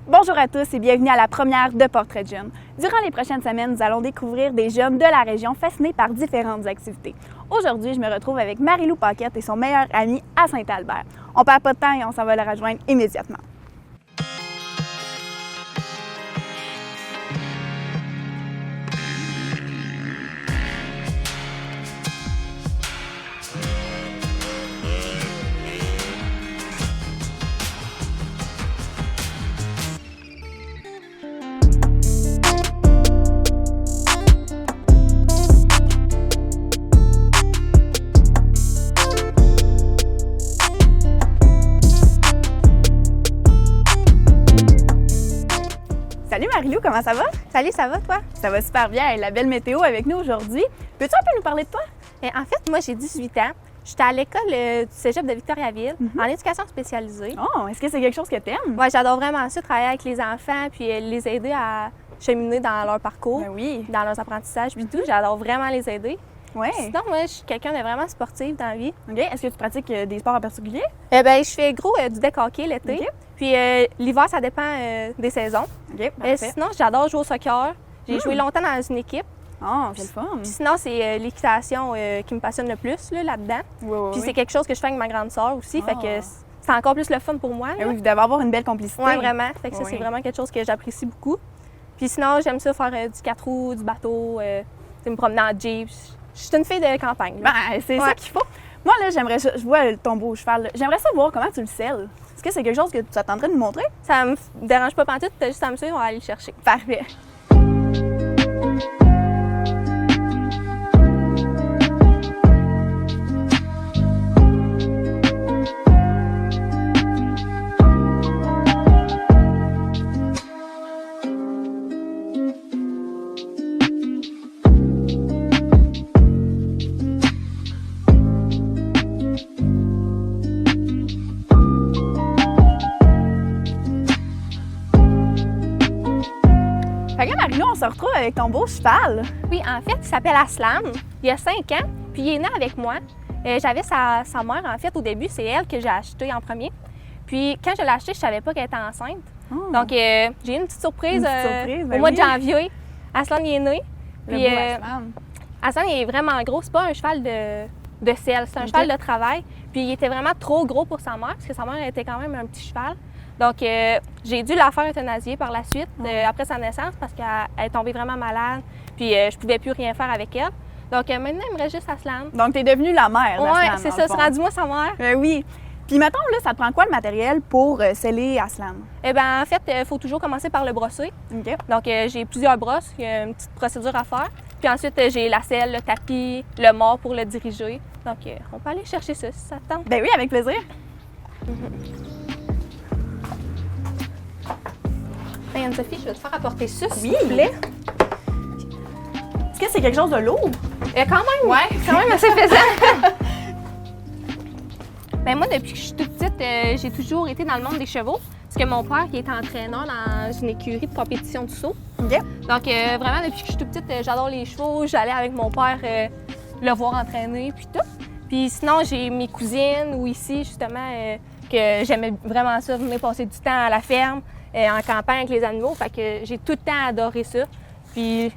Bonjour à tous et bienvenue à la première de Portrait de Jeunes. Durant les prochaines semaines, nous allons découvrir des jeunes de la région fascinés par différentes activités. Aujourd'hui, je me retrouve avec Marie-Lou Paquette et son meilleur ami à Saint-Albert. On perd pas de temps et on s'en va la rejoindre immédiatement. Salut Marie-Lou, comment ça va? Salut, ça va toi? Ça va super bien, la belle météo avec nous aujourd'hui. Peux-tu un peu nous parler de toi? En fait, moi j'ai 18 ans. J'étais à l'école du Cégep de Victoriaville en éducation spécialisée. Oh, est-ce que c'est quelque chose que tu aimes? Ouais, j'adore vraiment ça, travailler avec les enfants puis les aider à cheminer dans leur parcours, Ben oui. dans leurs apprentissages puis tout. J'adore vraiment les aider. Ouais. Sinon, moi, je suis quelqu'un de vraiment sportif dans la vie. OK. Est-ce que tu pratiques des sports en particulier? Je fais gros du deck hockey l'été. OK. Puis l'hiver, ça dépend des saisons. OK, parfait. Sinon, j'adore jouer au soccer. J'ai joué longtemps dans une équipe. Oh, c'est le fun. Puis sinon, c'est l'équitation qui me passionne le plus là-dedans. Oui, Puis c'est quelque chose que je fais avec ma grande sœur aussi, fait que Ah. c'est encore plus le fun pour moi. Ben oui, vous devez avoir une belle complicité. Oui, vraiment. Fait que ça, Oui. c'est vraiment quelque chose que j'apprécie beaucoup. Puis sinon, j'aime ça faire du 4 roues, du bateau, me promener en jeep. Je suis une fille de campagne. Là. Ben, c'est ça Ouais. qu'il faut. Moi, là, je vois ton beau cheval. Là. J'aimerais savoir comment tu le selles. Est-ce que c'est quelque chose que tu attendrais de nous montrer? Ça me dérange pas pantoute, t'as juste à me suivre, on va aller le chercher. Parfait. Fait que là, Marie-Lou, on se retrouve avec ton beau cheval. Oui, en fait, il s'appelle Aslan. Il a 5 ans, puis il est né avec moi. J'avais sa mère, en fait, au début, c'est elle que j'ai acheté en premier. Puis quand je l'ai acheté, je savais pas qu'elle était enceinte. Oh. Donc, j'ai eu une petite surprise, Une petite surprise, ben au mois de oui. janvier. Aslan, il est né. Le Puis, beau Aslan. Aslan, il est vraiment gros. C'est pas un cheval de selle, c'est un Ok. cheval de travail. Puis, il était vraiment trop gros pour sa mère, parce que sa mère était quand même un petit cheval. Donc, j'ai dû la faire euthanasier par la suite, après sa naissance, parce qu'elle est tombée vraiment malade. Puis, je pouvais plus rien faire avec elle. Donc, maintenant, il me reste juste Aslan. Donc, t'es devenue la mère Oui, d'Aslan. c'est dans ça. le C'est fond. rendu moi sa mère. Oui. Puis, mettons, là, ça te prend quoi le matériel pour sceller Aslan? En fait, il faut toujours commencer par le brosser. OK. Donc, j'ai plusieurs brosses. Il y a une petite procédure à faire. Puis ensuite, j'ai la selle, le tapis, le mort pour le diriger. Donc, on peut aller chercher ça si ça te tente. Ben oui, avec plaisir. Hey, Anne-Sophie, je vais te faire apporter ça, s'il Oui. vous plaît. Est-ce que c'est quelque chose de lourd? Quand même, Ouais. quand même assez pesant. Moi, depuis que je suis toute petite, j'ai toujours été dans le monde des chevaux. Parce que mon père, qui est entraîneur dans une écurie de compétition de saut. OK. Donc, vraiment, depuis que je suis toute petite, j'adore les chevaux. J'allais avec mon père le voir entraîner, puis tout. Puis sinon, j'ai mes cousines ou ici, justement, que j'aimais vraiment ça, venir passer du temps à la ferme, en campagne avec les animaux. Fait que j'ai tout le temps adoré ça. Puis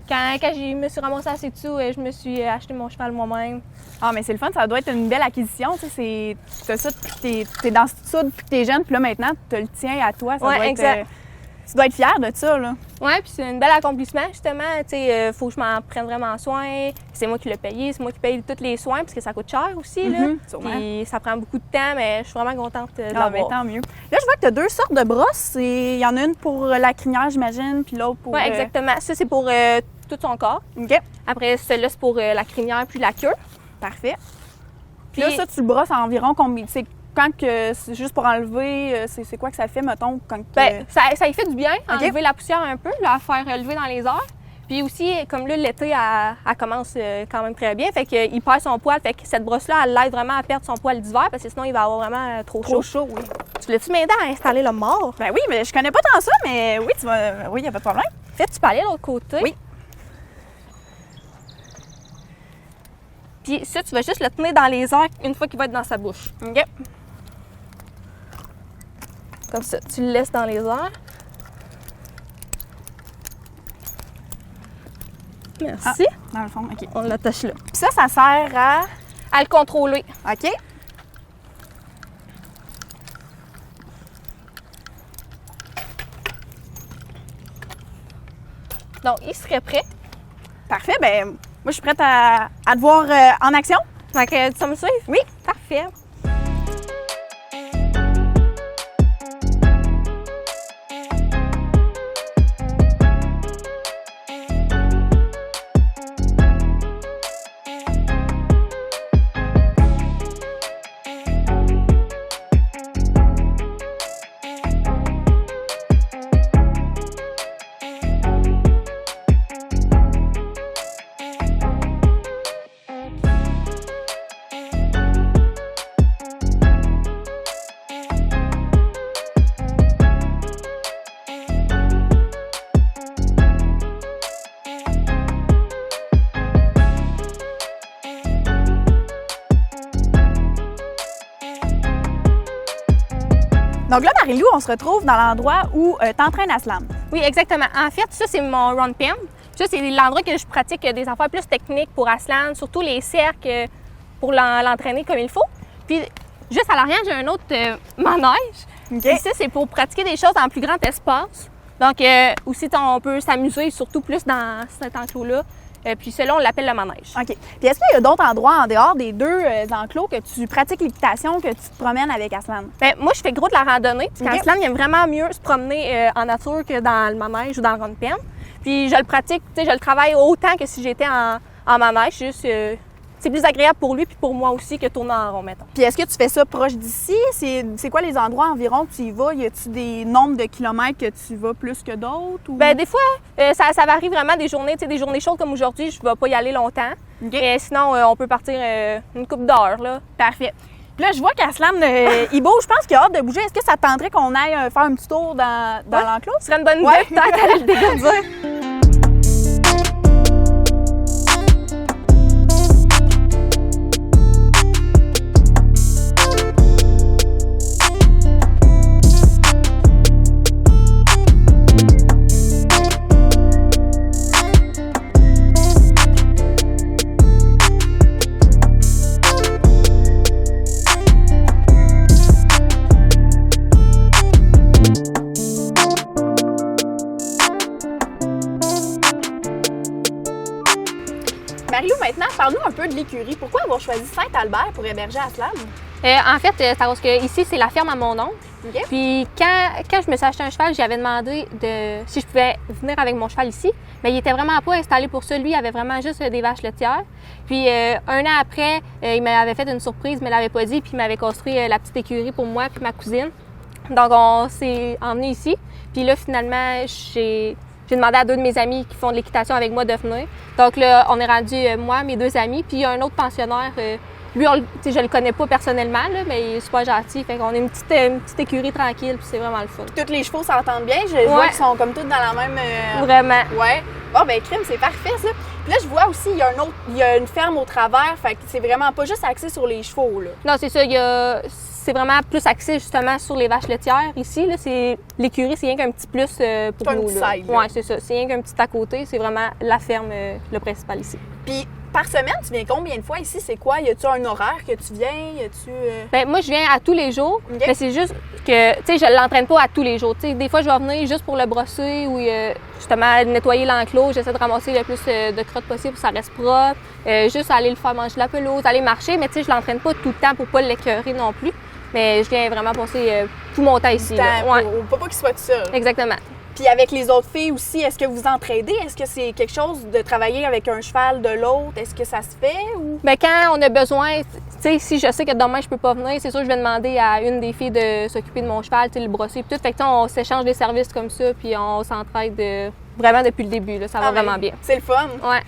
quand je me suis ramassée assez dessous, je me suis acheté mon cheval moi-même. Ah, mais c'est le fun, ça doit être une belle acquisition. Tu sais, t'as ça depuis que t'es dans ça depuis que t'es jeune, puis là, maintenant, tu le tiens à toi. Ça Ouais, doit être, exact. tu dois être fière de ça, là. Oui, puis c'est un bel accomplissement, justement. Tu sais, faut que je m'en prenne vraiment soin. C'est moi qui l'ai payé, c'est moi qui paye tous les soins, parce que ça coûte cher aussi, là. Sûrement. Puis ça prend beaucoup de temps, mais je suis vraiment contente de Ah, l'avoir. ben tant mieux. Là, je vois que tu as 2 sortes de brosses. Il y en a une pour la crinière, j'imagine, puis l'autre pour... Oui, exactement. Ça, c'est pour tout son corps. OK, Après, celui-là, c'est pour la crinière puis la queue. parfait. Puis Puis là, ça, tu le brosses environ combien? C'est quand que c'est juste pour enlever, c'est quoi que ça fait, mettons, quand ça y fait du bien, OK. enlever la poussière un peu, la faire relever dans les airs. Puis aussi, comme là, l'été, elle commence quand même très bien, fait qu'il perd son poil. Fait que cette brosse-là, elle l'aide vraiment à perdre son poil d'hiver, parce que sinon, il va avoir vraiment trop chaud. trop chaud, oui. Tu voulais-tu m'aider à installer le mort? Ben oui, mais je connais pas tant ça, mais oui, oui, il n'y a pas de problème. En fait, tu peux aller de l'autre côté. Oui. Puis ça, tu vas juste le tenir dans les airs une fois qu'il va être dans sa bouche. OK. Comme ça, tu le laisses dans les airs. Merci. Dans le fond, OK. On l'attache là. Puis ça sert À le contrôler. OK. Donc, il serait prêt. Parfait. Ben moi, je suis prête à te voir en action. Fait que tu vas me suivre? Oui. Parfait. Donc là, Marie-Lou, on se retrouve dans l'endroit où tu entraînes à slam. Oui, exactement. En fait, ça, c'est mon run pen. Ça, c'est l'endroit que je pratique des affaires plus techniques pour Aslan, surtout les cercles pour l'entraîner comme il faut. Puis, juste à l'arrière, j'ai un autre manège. OK. Ici, c'est pour pratiquer des choses en plus grand espace. Donc, aussi, on peut s'amuser, surtout plus dans cet enclos-là. Puis, celui-là, on l'appelle le manège. OK. Puis est-ce qu'il y a d'autres endroits en dehors des deux enclos que tu pratiques l'équitation, que tu te promènes avec Aslan? Bien, moi, je fais gros de la randonnée. Puis, OK. Aslan, il aime vraiment mieux se promener en nature que dans le manège ou dans le run pen. Puis, je le pratique, tu sais, je le travaille autant que si j'étais en manège. Juste, c'est plus agréable pour lui puis pour moi aussi que tourner en rond, mettons. Puis est-ce que tu fais ça proche d'ici? C'est quoi les endroits environ que tu y vas? Y a-tu des nombres de kilomètres que tu y vas plus que d'autres? Ou... Bien, des fois, ça varie vraiment des journées. Tu sais, des journées chaudes comme aujourd'hui, je ne vais pas y aller longtemps. OK. Mais sinon, on peut partir une couple d'heures, là. Parfait. Puis là, je vois qu'Aslan, il bouge. Je pense qu'il a hâte de bouger. Est-ce que ça te tenterait qu'on aille faire un petit tour dans Ouais. l'enclos? Ce serait une bonne idée, Ouais. peut-être, aller le dégourdir. Marie-Lou, maintenant, parle-nous un peu de l'écurie. Pourquoi avoir choisi Saint-Albert pour héberger Aslan? En fait, c'est parce que ici, c'est la ferme à mon oncle. OK. Puis quand je me suis acheté un cheval, j'avais demandé si je pouvais venir avec mon cheval ici. Mais il était vraiment pas installé pour ça. Lui, il avait vraiment juste des vaches laitières. Puis un an après, il m'avait fait une surprise, mais il l'avait pas dit. Puis il m'avait construit la petite écurie pour moi puis ma cousine. Donc on s'est emmenés ici. Puis là, finalement, j'ai demandé à deux de mes amis qui font de l'équitation avec moi de venir. Donc là, on est rendu moi, mes deux amis, puis il y a un autre pensionnaire. Lui, je le connais pas personnellement, là, mais il est super gentil. Fait qu'on est une petite écurie tranquille, puis c'est vraiment le fun. Tous les chevaux s'entendent bien. Je vois qu'ils sont comme tous dans la même... Vraiment. Ouais. Bon, ben crime, c'est parfait, ça. Puis là, je vois aussi, il y a une ferme au travers. Fait que c'est vraiment pas juste axé sur les chevaux, là. Non, c'est ça. C'est vraiment plus axé justement sur les vaches laitières. Ici, là, l'écurie, c'est rien qu'un petit plus pour un nous. petit Là. side, là. Ouais, c'est ça. C'est rien qu'un petit à côté. C'est vraiment la ferme, le principal ici. Puis par semaine, tu viens combien de fois ici? C'est quoi? Y a-tu un horaire que tu viens? Y a-tu... Ben, moi, je viens à tous les jours, OK. mais c'est juste que, tu sais, je l'entraîne pas à tous les jours. Tu sais, des fois, je vais venir juste pour le brosser ou justement nettoyer l'enclos. J'essaie de ramasser le plus de crottes possible pour que ça reste propre. Juste aller le faire manger de la pelouse, aller marcher, mais tu sais, je l'entraîne pas tout le temps pour pas l'écœurer non plus. Mais je viens vraiment passer tout mon temps ici. Là. Ouais. Pour pas qu'il soit tout seul. Exactement. Puis avec les autres filles aussi, est-ce que vous entraidez? Est-ce que c'est quelque chose de travailler avec un cheval de l'autre? Est-ce que ça se fait? Ou... Bien, quand on a besoin, tu sais, si je sais que demain je peux pas venir, c'est sûr que je vais demander à une des filles de s'occuper de mon cheval, tu sais, le brosser et tout. Fait que on s'échange des services comme ça, puis on s'entraide vraiment depuis le début. Là, ça va vraiment bien. C'est le fun. Ouais.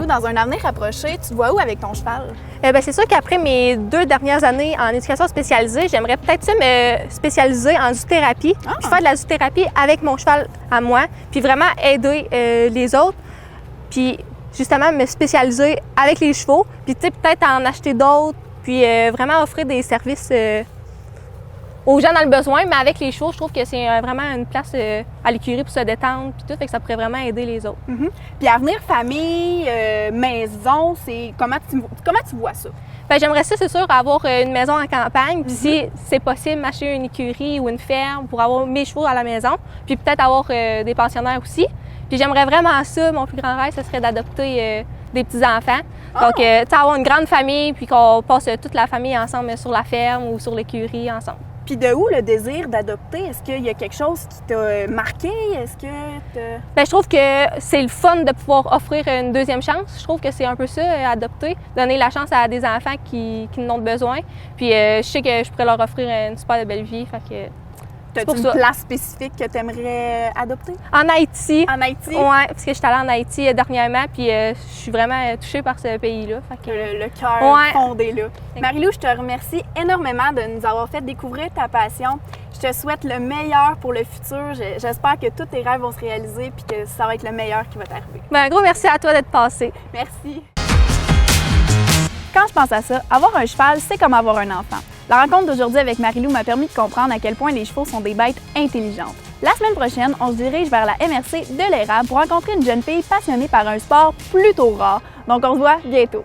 dans un avenir rapproché, tu te vois où avec ton cheval? C'est sûr qu'après mes 2 dernières années en éducation spécialisée, j'aimerais peut-être ça me spécialiser en zoothérapie. Je fais de la zoothérapie avec mon cheval à moi, puis vraiment aider les autres, puis justement me spécialiser avec les chevaux, puis tu sais, peut-être en acheter d'autres, puis vraiment offrir des services aux gens dans le besoin, mais avec les chevaux, je trouve que c'est vraiment une place à l'écurie pour se détendre, puis tout, fait que ça pourrait vraiment aider les autres. Puis avenir famille, maison, c'est comment tu vois ça? J'aimerais ça, c'est sûr, avoir une maison en campagne, puis si c'est possible, m'acheter une écurie ou une ferme pour avoir mes chevaux à la maison, puis peut-être avoir des pensionnaires aussi. Puis j'aimerais vraiment ça, mon plus grand rêve, ce serait d'adopter des petits-enfants. Donc, tu sais, avoir une grande famille, puis qu'on passe toute la famille ensemble sur la ferme ou sur l'écurie ensemble. Puis de où le désir d'adopter? Est-ce qu'il y a quelque chose qui t'a marqué? Est-ce que je trouve que c'est le fun de pouvoir offrir une deuxième chance. Je trouve que c'est un peu ça, adopter, donner la chance à des enfants qui en ont besoin. Puis je sais que je pourrais leur offrir une super belle vie. Fait que t'as-tu une place spécifique que tu aimerais adopter? En Haïti. En Haïti? Oui, parce que je suis allée en Haïti dernièrement, puis je suis vraiment touchée par ce pays-là. Le cœur fondé là. Marie-Lou, je te remercie énormément de nous avoir fait découvrir ta passion. Je te souhaite le meilleur pour le futur. J'espère que tous tes rêves vont se réaliser puis que ça va être le meilleur qui va t'arriver. Un gros merci à toi d'être passé. Merci. Quand je pense à ça, avoir un cheval, c'est comme avoir un enfant. La rencontre d'aujourd'hui avec Marie-Lou m'a permis de comprendre à quel point les chevaux sont des bêtes intelligentes. La semaine prochaine, on se dirige vers la MRC de l'Érable pour rencontrer une jeune fille passionnée par un sport plutôt rare. Donc on se voit bientôt.